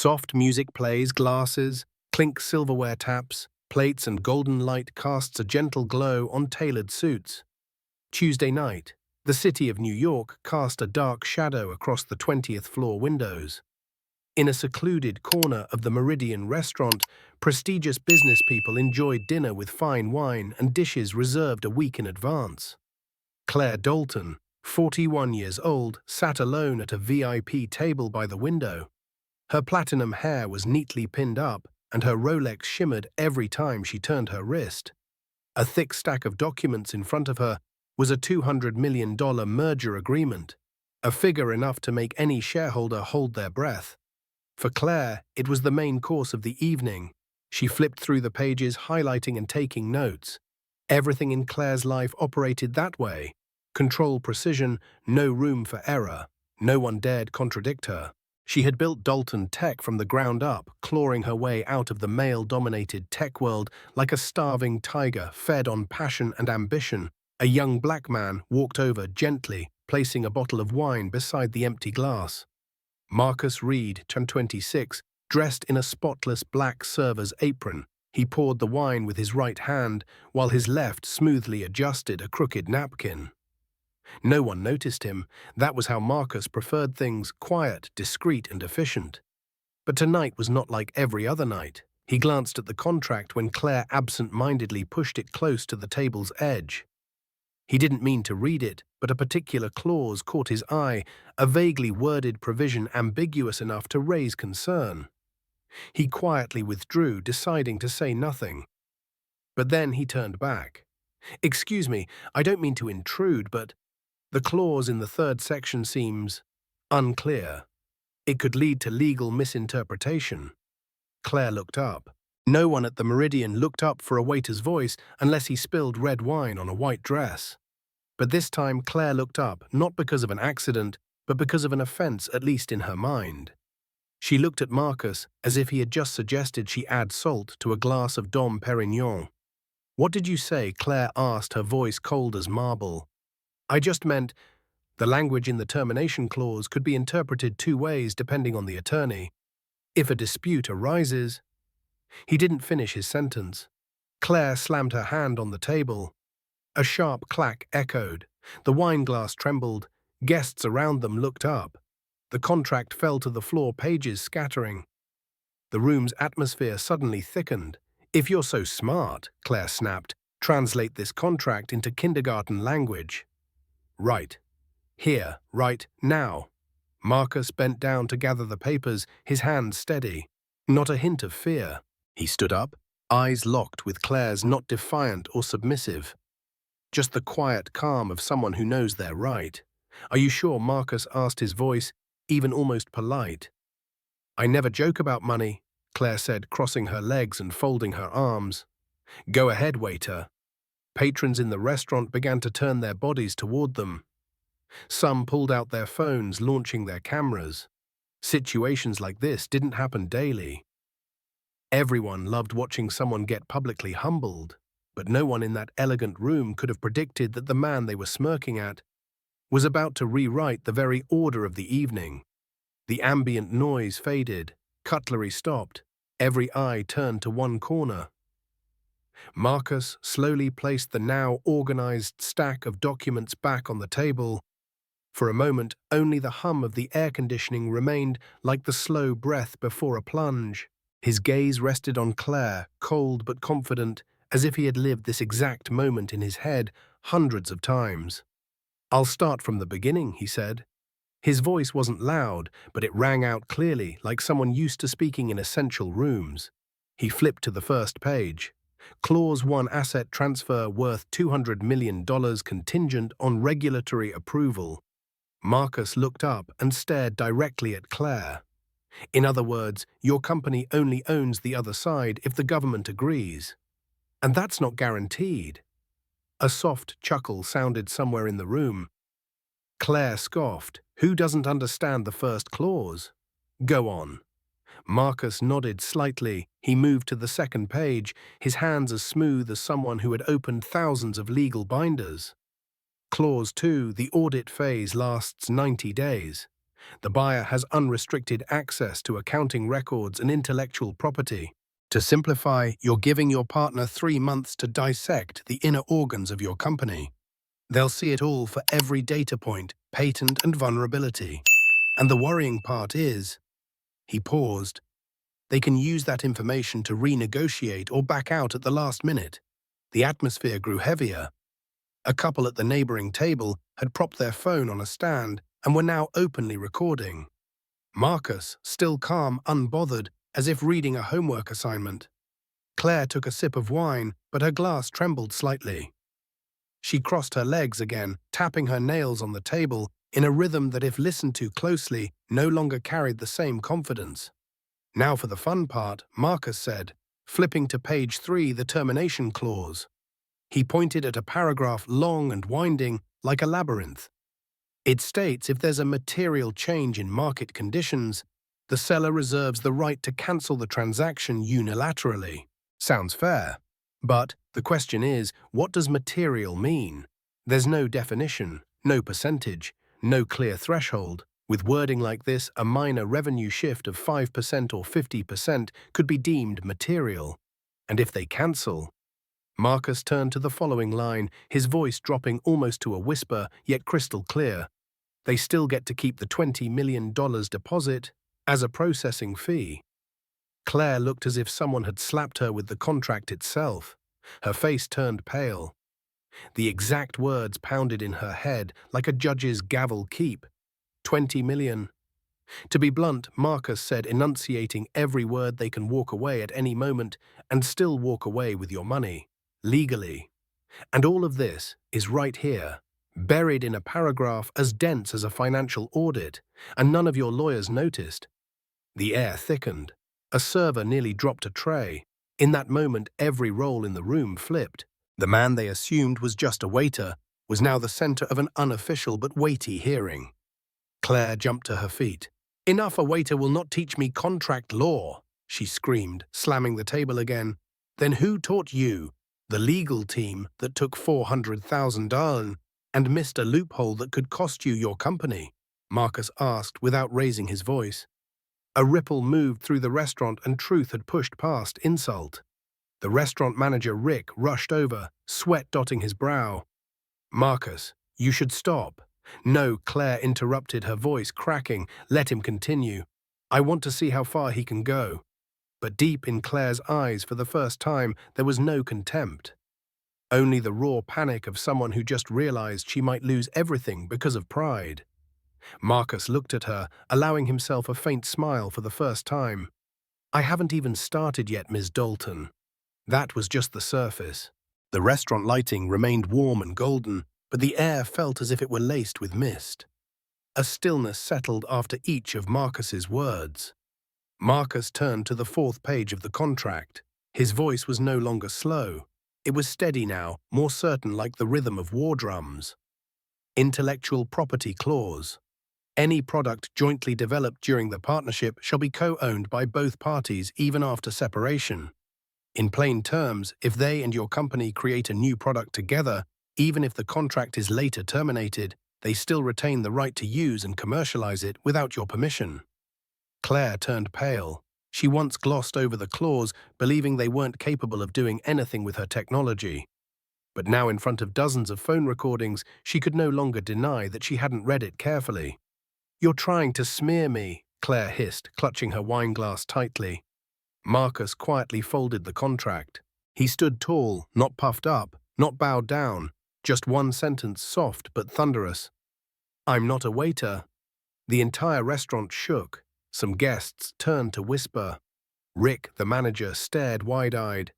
Soft music plays, glasses, clink silverware taps, plates and golden light casts a gentle glow on tailored suits. Tuesday night, the city of New York cast a dark shadow across the 20th floor windows. In a secluded corner of the Meridian restaurant, prestigious business people enjoyed dinner with fine wine and dishes reserved a week in advance. Claire Dalton, 41 years old, sat alone at a VIP table by the window. Her platinum hair was neatly pinned up, and her Rolex shimmered every time she turned her wrist. A thick stack of documents in front of her was a $200 million merger agreement, a figure enough to make any shareholder hold their breath. For Claire, it was the main course of the evening. She flipped through the pages, highlighting and taking notes. Everything in Claire's life operated that way. Control, precision, no room for error. No one dared contradict her. She had built Dalton Tech from the ground up, clawing her way out of the male-dominated tech world like a starving tiger fed on passion and ambition. A young black man walked over gently, placing a bottle of wine beside the empty glass. Marcus Reed, 26, dressed in a spotless black server's apron. He poured the wine with his right hand, while his left smoothly adjusted a crooked napkin. No one noticed him. That was how Marcus preferred things: quiet, discreet, and efficient. But tonight was not like every other night. He glanced at the contract when Claire absent-mindedly pushed it close to the table's edge. He didn't mean to read it, but a particular clause caught his eye, a vaguely worded provision ambiguous enough to raise concern. He quietly withdrew, deciding to say nothing. But then he turned back. "Excuse me, I don't mean to intrude, but the clause in the third section seems unclear. It could lead to legal misinterpretation." Claire looked up. No one at the Meridian looked up for a waiter's voice unless he spilled red wine on a white dress. But this time Claire looked up, not because of an accident, but because of an offense, at least in her mind. She looked at Marcus as if he had just suggested she add salt to a glass of Dom Perignon. "What did you say?" Claire asked, her voice cold as marble. "I just meant..." The language in the termination clause could be interpreted two ways depending on the attorney. "If a dispute arises..." He didn't finish his sentence. Claire slammed her hand on the table. A sharp clack echoed. The wine glass trembled. Guests around them looked up. The contract fell to the floor, pages scattering. The room's atmosphere suddenly thickened. "If you're so smart," Claire snapped, "translate this contract into kindergarten language." "Right. Here, right now." Marcus bent down to gather the papers, his hands steady. Not a hint of fear. He stood up, eyes locked with Claire's, not defiant or submissive. Just the quiet calm of someone who knows they're right. "Are you sure?" Marcus asked, his voice even almost polite. "I never joke about money," Claire said, crossing her legs and folding her arms. "Go ahead, waiter." Patrons in the restaurant began to turn their bodies toward them. Some pulled out their phones, launching their cameras. Situations like this didn't happen daily. Everyone loved watching someone get publicly humbled, but no one in that elegant room could have predicted that the man they were smirking at was about to rewrite the very order of the evening. The ambient noise faded, cutlery stopped, every eye turned to one corner. Marcus slowly placed the now organized stack of documents back on the table. For a moment, only the hum of the air conditioning remained, like the slow breath before a plunge. His gaze rested on Claire, cold but confident, as if he had lived this exact moment in his head hundreds of times. "I'll start from the beginning," he said. His voice wasn't loud, but it rang out clearly, like someone used to speaking in essential rooms. He flipped to the first page. Clause 1, asset transfer worth $200 million contingent on regulatory approval. Marcus looked up and stared directly at Claire. "In other words, your company only owns the other side if the government agrees. And that's not guaranteed." A soft chuckle sounded somewhere in the room. Claire scoffed. "Who doesn't understand the first clause?" "Go on." Marcus nodded slightly. He moved to the second page, his hands as smooth as someone who had opened thousands of legal binders. Clause 2, the audit phase lasts 90 days. The buyer has unrestricted access to accounting records and intellectual property. To simplify, you're giving your partner 3 months to dissect the inner organs of your company. They'll see it all for every data point, patent and vulnerability. And the worrying part is, he paused, they can use that information to renegotiate or back out at the last minute. The atmosphere grew heavier. A couple at the neighboring table had propped their phone on a stand and were now openly recording. Marcus, still calm, unbothered, as if reading a homework assignment. Claire took a sip of wine, but her glass trembled slightly. She crossed her legs again, tapping her nails on the table in a rhythm that, if listened to closely, no longer carried the same confidence. Now for the fun part, Marcus said, flipping to page 3, the termination clause. He pointed at a paragraph long and winding, like a labyrinth. It states if there's a material change in market conditions, the seller reserves the right to cancel the transaction unilaterally. Sounds fair. But the question is, what does material mean? There's no definition, no percentage, no clear threshold. With wording like this, a minor revenue shift of 5% or 50% could be deemed material. And if they cancel... Marcus turned to the following line, his voice dropping almost to a whisper, yet crystal clear. They still get to keep the $20 million deposit as a processing fee. Claire looked as if someone had slapped her with the contract itself. Her face turned pale. The exact words pounded in her head like a judge's gavel keep. 20 million. To be blunt, Marcus said, enunciating every word, they can walk away at any moment and still walk away with your money. Legally. And all of this is right here, buried in a paragraph as dense as a financial audit, and none of your lawyers noticed. The air thickened. A server nearly dropped a tray. In that moment, every role in the room flipped. The man they assumed was just a waiter was now the center of an unofficial but weighty hearing. Claire jumped to her feet. "Enough, a waiter will not teach me contract law," she screamed, slamming the table again. "Then who taught you? The legal team that took $400,000 and missed a loophole that could cost you your company?" Marcus asked without raising his voice. A ripple moved through the restaurant and truth had pushed past insult. The restaurant manager, Rick, rushed over, sweat dotting his brow. "Marcus, you should stop." "No," Claire interrupted, her voice cracking. "Let him continue. I want to see how far he can go." But deep in Claire's eyes, for the first time, there was no contempt. Only the raw panic of someone who just realized she might lose everything because of pride. Marcus looked at her, allowing himself a faint smile for the first time. "I haven't even started yet, Ms. Dalton." That was just the surface. The restaurant lighting remained warm and golden, but the air felt as if it were laced with mist. A stillness settled after each of Marcus's words. Marcus turned to the 4th page of the contract. His voice was no longer slow. It was steady now, more certain, like the rhythm of war drums. Intellectual property clause. Any product jointly developed during the partnership shall be co-owned by both parties even after separation. In plain terms, if they and your company create a new product together, even if the contract is later terminated, they still retain the right to use and commercialize it without your permission. Claire turned pale. She once glossed over the clause, believing they weren't capable of doing anything with her technology. But now, in front of dozens of phone recordings, she could no longer deny that she hadn't read it carefully. "You're trying to smear me," Claire hissed, clutching her wineglass tightly. Marcus quietly folded the contract. He stood tall, not puffed up, not bowed down, just one sentence, soft but thunderous. "I'm not a waiter." The entire restaurant shook. Some guests turned to whisper. Rick, the manager, stared wide-eyed.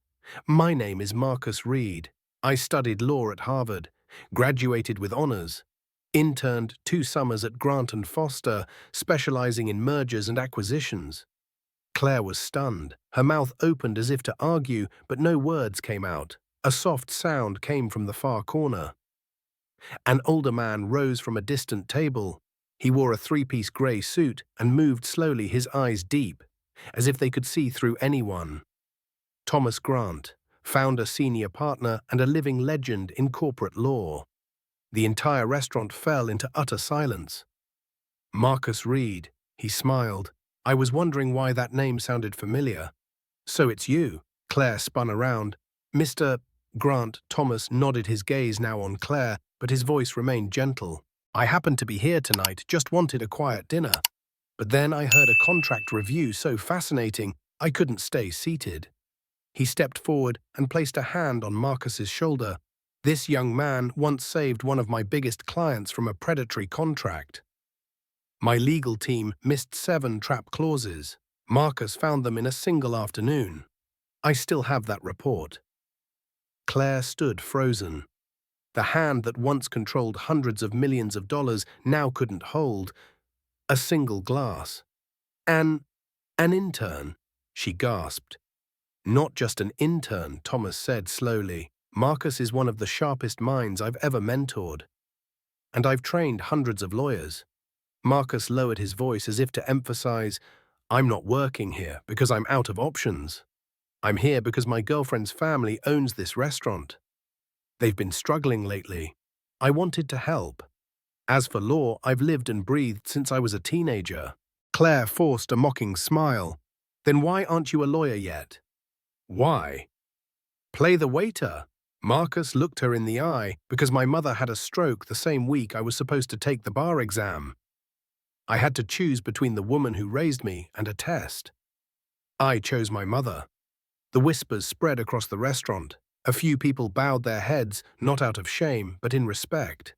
"My name is Marcus Reed. I studied law at Harvard, graduated with honors, interned 2 summers at Grant & Foster, specializing in mergers and acquisitions." Claire was stunned. Her mouth opened as if to argue, but no words came out. A soft sound came from the far corner. An older man rose from a distant table. He wore a 3-piece gray suit and moved slowly, his eyes deep, as if they could see through anyone. Thomas Grant, founder, senior partner, and a living legend in corporate law. The entire restaurant fell into utter silence. Marcus Reed. He smiled. I was wondering why that name sounded familiar. So it's you. Claire spun around. Mr. Grant Thomas nodded, his gaze now on Claire, but his voice remained gentle. I happened to be here tonight, just wanted a quiet dinner. But then I heard a contract review so fascinating, I couldn't stay seated. He stepped forward and placed a hand on Marcus's shoulder. This young man once saved one of my biggest clients from a predatory contract. My legal team missed 7 trap clauses. Marcus found them in a single afternoon. I still have that report. Claire stood frozen. The hand that once controlled hundreds of millions of dollars now couldn't hold a single glass. An intern, she gasped. Not just an intern, Thomas said slowly. Marcus is one of the sharpest minds I've ever mentored. And I've trained hundreds of lawyers. Marcus lowered his voice as if to emphasize, I'm not working here because I'm out of options. I'm here because my girlfriend's family owns this restaurant. They've been struggling lately. I wanted to help. As for law, I've lived and breathed since I was a teenager. Claire forced a mocking smile. Then why aren't you a lawyer yet? Why? Play the waiter. Marcus looked her in the eye because my mother had a stroke the same week I was supposed to take the bar exam. I had to choose between the woman who raised me and a test. I chose my mother. The whispers spread across the restaurant. A few people bowed their heads, not out of shame, but in respect.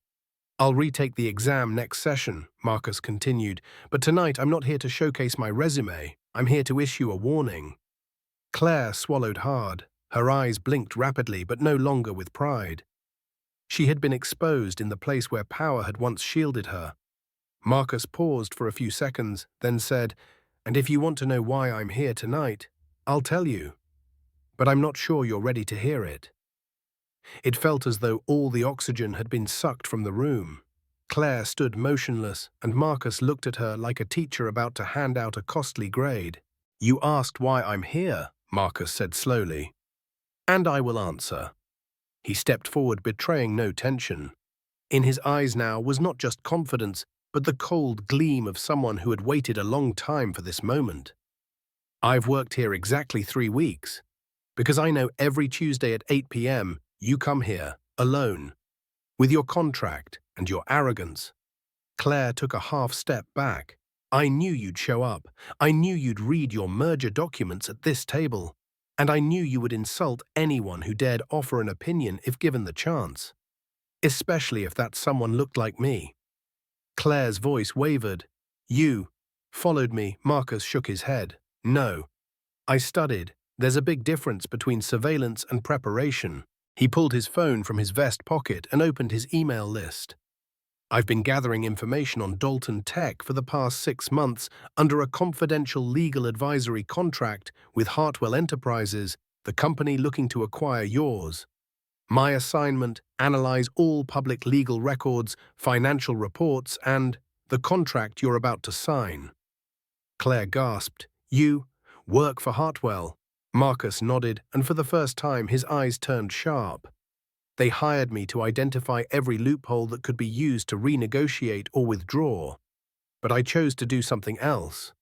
I'll retake the exam next session, Marcus continued, but tonight I'm not here to showcase my resume. I'm here to issue a warning. Claire swallowed hard. Her eyes blinked rapidly, but no longer with pride. She had been exposed in the place where power had once shielded her. Marcus paused for a few seconds, then said, And if you want to know why I'm here tonight, I'll tell you. But I'm not sure you're ready to hear it. It felt as though all the oxygen had been sucked from the room. Claire stood motionless, and Marcus looked at her like a teacher about to hand out a costly grade. You asked why I'm here, Marcus said slowly. And I will answer. He stepped forward, betraying no tension. In his eyes now was not just confidence, but the cold gleam of someone who had waited a long time for this moment. I've worked here exactly 3 weeks. Because I know every Tuesday at 8 p.m., you come here, alone, with your contract and your arrogance. Claire took a half step back. I knew you'd show up. I knew you'd read your merger documents at this table. And I knew you would insult anyone who dared offer an opinion if given the chance. Especially if that someone looked like me. Claire's voice wavered. You followed me, Marcus shook his head. No. I studied. There's a big difference between surveillance and preparation. He pulled his phone from his vest pocket and opened his email list. I've been gathering information on Dalton Tech for the past 6 months under a confidential legal advisory contract with Hartwell Enterprises, the company looking to acquire yours. My assignment: analyze all public legal records, financial reports, and the contract you're about to sign. Claire gasped. You work for Hartwell? Marcus nodded, and for the first time his eyes turned sharp. They hired me to identify every loophole that could be used to renegotiate or withdraw. But I chose to do something else.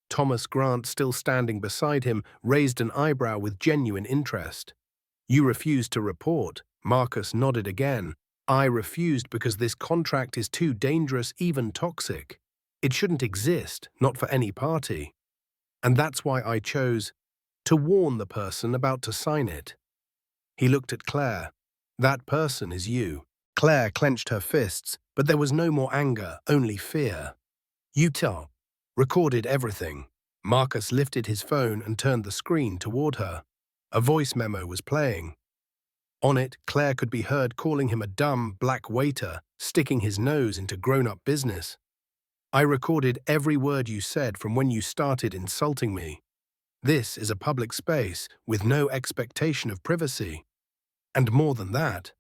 Thomas Grant, still standing beside him, raised an eyebrow with genuine interest. You refused to report. Marcus nodded again. I refused because this contract is too dangerous, even toxic. It shouldn't exist, not for any party. And that's why I chose to warn the person about to sign it. He looked at Claire. That person is you. Claire clenched her fists, but there was no more anger, only fear. Utah recorded everything. Marcus lifted his phone and turned the screen toward her. A voice memo was playing. On it, Claire could be heard calling him a dumb black waiter, sticking his nose into grown-up business. I recorded every word you said from when you started insulting me. This is a public space with no expectation of privacy. And more than that,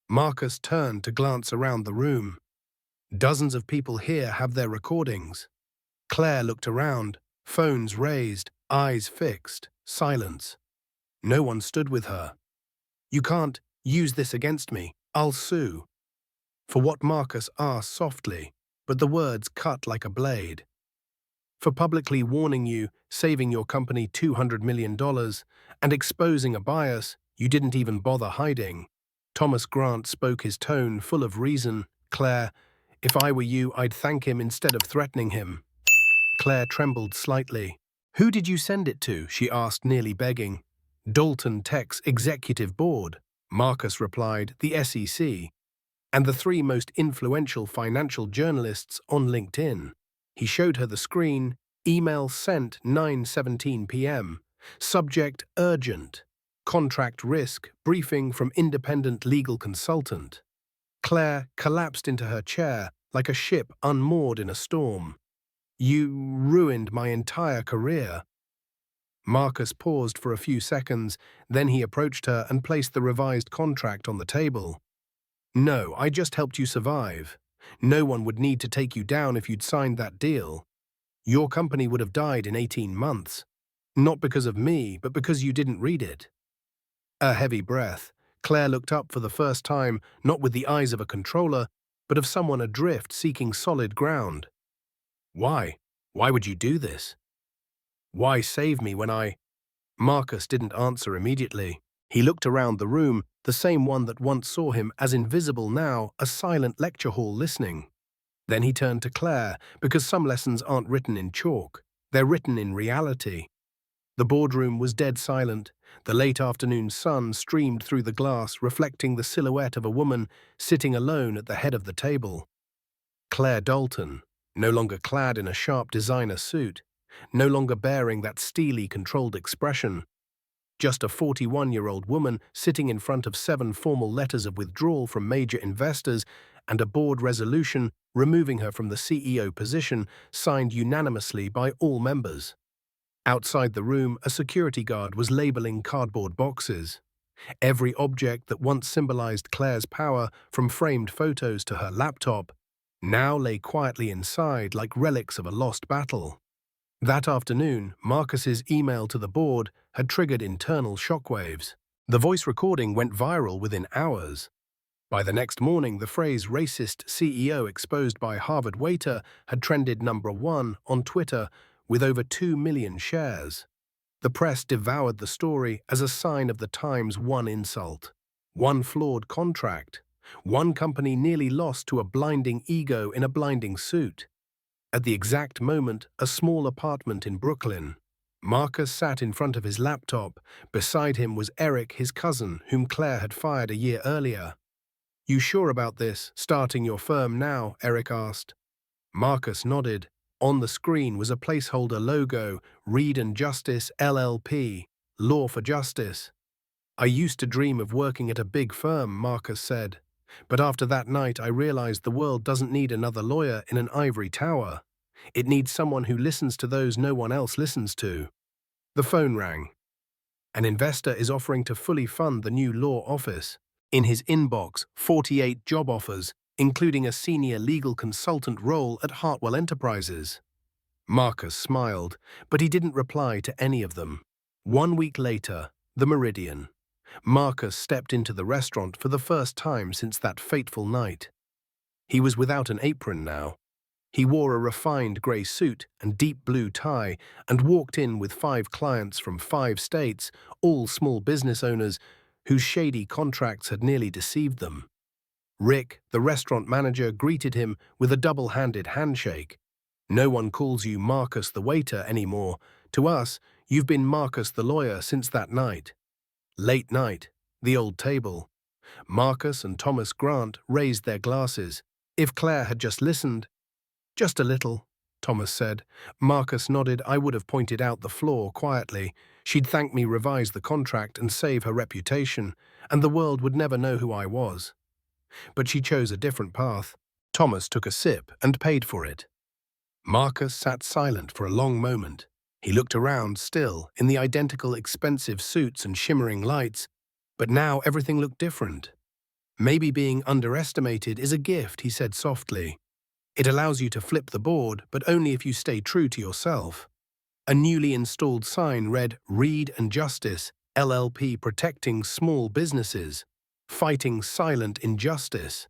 Marcus turned to glance around the room. Dozens of people here have their recordings. Claire looked around, phones raised, eyes fixed, silence. No one stood with her. You can't use this against me. I'll sue. For what? Marcus asked softly. but the words cut like a blade. For publicly warning you, saving your company $200 million, and exposing a bias you didn't even bother hiding. Thomas Grant spoke, his tone full of reason. Claire, if I were you, I'd thank him instead of threatening him. Claire trembled slightly. Who did you send it to? She asked, nearly begging. Dalton Tech's executive board. Marcus replied, the SEC. And the 3 most influential financial journalists on LinkedIn. He showed her the screen. Email sent 9:17 p.m. Subject urgent. Contract risk. Briefing from independent legal consultant. Claire collapsed into her chair like a ship unmoored in a storm. You ruined my entire career. Marcus paused for a few seconds, then he approached her and placed the revised contract on the table. No, I just helped you survive. No one would need to take you down if you'd signed that deal. Your company would have died in 18 months. Not because of me, but because you didn't read it. A heavy breath. Claire looked up for the first time, not with the eyes of a controller, but of someone adrift seeking solid ground. Why? Why would you do this? Why save me when I… Marcus didn't answer immediately. He looked around the room, the same one that once saw him as invisible now, a silent lecture hall listening. Then he turned to Claire, because some lessons aren't written in chalk. They're written in reality. The boardroom was dead silent. The late afternoon sun streamed through the glass, reflecting the silhouette of a woman sitting alone at the head of the table. Claire Dalton, no longer clad in a sharp designer suit, no longer bearing that steely, controlled expression. Just a 41-year-old woman sitting in front of 7 formal letters of withdrawal from major investors and a board resolution removing her from the CEO position signed unanimously by all members. Outside the room, a security guard was labeling cardboard boxes. Every object that once symbolized Claire's power, from framed photos to her laptop, now lay quietly inside like relics of a lost battle. That afternoon, Marcus's email to the board had triggered internal shockwaves. The voice recording went viral within hours. By the next morning, the phrase "racist CEO exposed by Harvard waiter" had trended #1 on Twitter with over 2 million shares. The press devoured the story as a sign of the time's one insult. One flawed contract. One company nearly lost to a blinding ego in a blinding suit. At the exact moment, a small apartment in Brooklyn. Marcus sat in front of his laptop. Beside him was Eric, his cousin, whom Claire had fired a year earlier. You sure about this, starting your firm now? Eric asked. Marcus nodded. On the screen was a placeholder logo, Reed and Justice, LLP, Law for Justice. I used to dream of working at a big firm, Marcus said. But after that night, I realized the world doesn't need another lawyer in an ivory tower. It needs someone who listens to those no one else listens to. The phone rang. An investor is offering to fully fund the new law office. In his inbox, 48 job offers, including a senior legal consultant role at Hartwell Enterprises. Marcus smiled, but he didn't reply to any of them. 1 week later, the Meridian. Marcus stepped into the restaurant for the first time since that fateful night. He was without an apron now. He wore a refined grey suit and deep blue tie and walked in with 5 clients from 5 states, all small business owners whose shady contracts had nearly deceived them. Rick, the restaurant manager, greeted him with a double-handed handshake. No one calls you Marcus the waiter anymore. To us, you've been Marcus the lawyer since that night. Late night, the old table. Marcus and Thomas Grant raised their glasses. If Claire had just listened. Just a little, Thomas said. Marcus nodded. I would have pointed out the flaw quietly. She'd thank me, revise the contract, and save her reputation, and the world would never know who I was. But she chose a different path. Thomas took a sip and paid for it. Marcus sat silent for a long moment. He looked around still, in the identical expensive suits and shimmering lights, but now everything looked different. Maybe being underestimated is a gift, he said softly. It allows you to flip the board, but only if you stay true to yourself. A newly installed sign read, Reed and Justice, LLP, protecting small businesses, fighting silent injustice.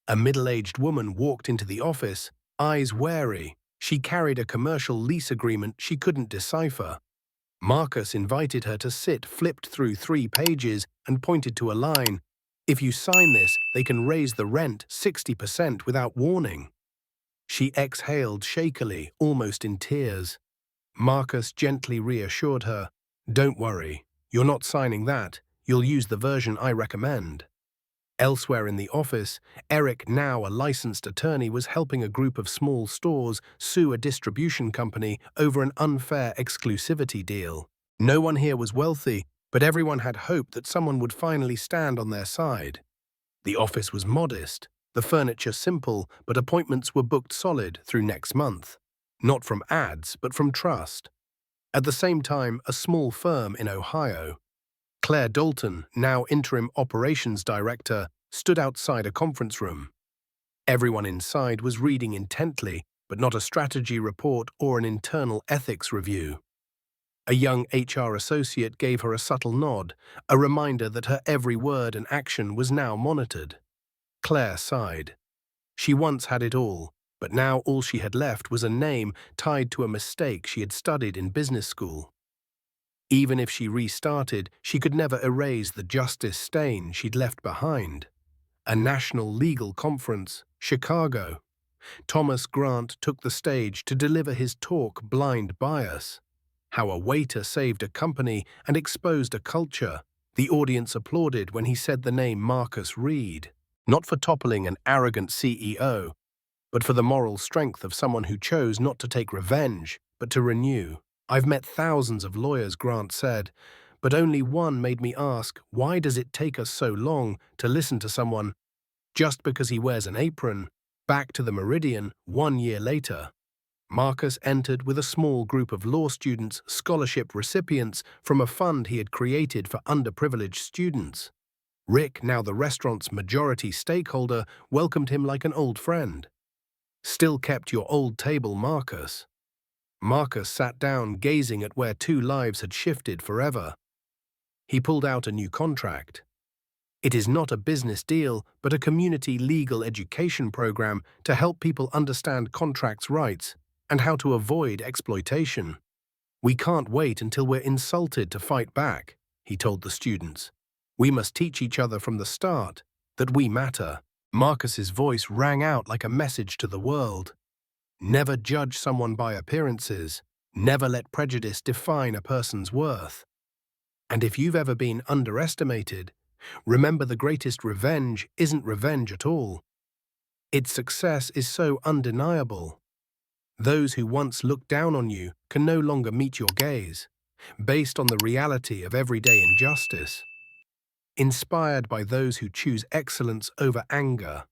A middle-aged woman walked into the office, eyes wary. She carried a commercial lease agreement she couldn't decipher. Marcus invited her to sit, flipped through 3 pages, and pointed to a line. If you sign this, they can raise the rent 60% without warning. She exhaled shakily, almost in tears. Marcus gently reassured her. Don't worry, you're not signing that. You'll use the version I recommend. Elsewhere in the office, Eric, now a licensed attorney, was helping a group of small stores sue a distribution company over an unfair exclusivity deal. No one here was wealthy, but everyone had hope that someone would finally stand on their side. The office was modest, the furniture simple, but appointments were booked solid through next month. Not from ads, but from trust. At the same time, a small firm in Ohio, Claire Dalton, now interim operations director, stood outside a conference room. Everyone inside was reading intently, but not a strategy report or an internal ethics review. A young HR associate gave her a subtle nod, a reminder that her every word and action was now monitored. Claire sighed. She once had it all, but now all she had left was a name tied to a mistake she had studied in business school. Even if she restarted, she could never erase the justice stain she'd left behind. A national legal conference, Chicago. Thomas Grant took the stage to deliver his talk, Blind Bias. How a waiter saved a company and exposed a culture. The audience applauded when he said the name Marcus Reed, not for toppling an arrogant CEO, but for the moral strength of someone who chose not to take revenge, but to renew. I've met thousands of lawyers, Grant said, but only one made me ask, why does it take us so long to listen to someone just because he wears an apron? Back to the Meridian 1 year later. Marcus entered with a small group of law students, scholarship recipients from a fund he had created for underprivileged students. Rick, now the restaurant's majority stakeholder, welcomed him like an old friend. Still kept your old table, Marcus. Marcus sat down, gazing at where 2 lives had shifted forever. He pulled out a new contract. It is not a business deal, but a community legal education program to help people understand contracts' rights and how to avoid exploitation. We can't wait until we're insulted to fight back, he told the students. We must teach each other from the start that we matter. Marcus's voice rang out like a message to the world. Never judge someone by appearances. Never let prejudice define a person's worth. And if you've ever been underestimated, remember the greatest revenge isn't revenge at all. Its success is so undeniable. Those who once looked down on you can no longer meet your gaze, based on the reality of everyday injustice. Inspired by those who choose excellence over anger.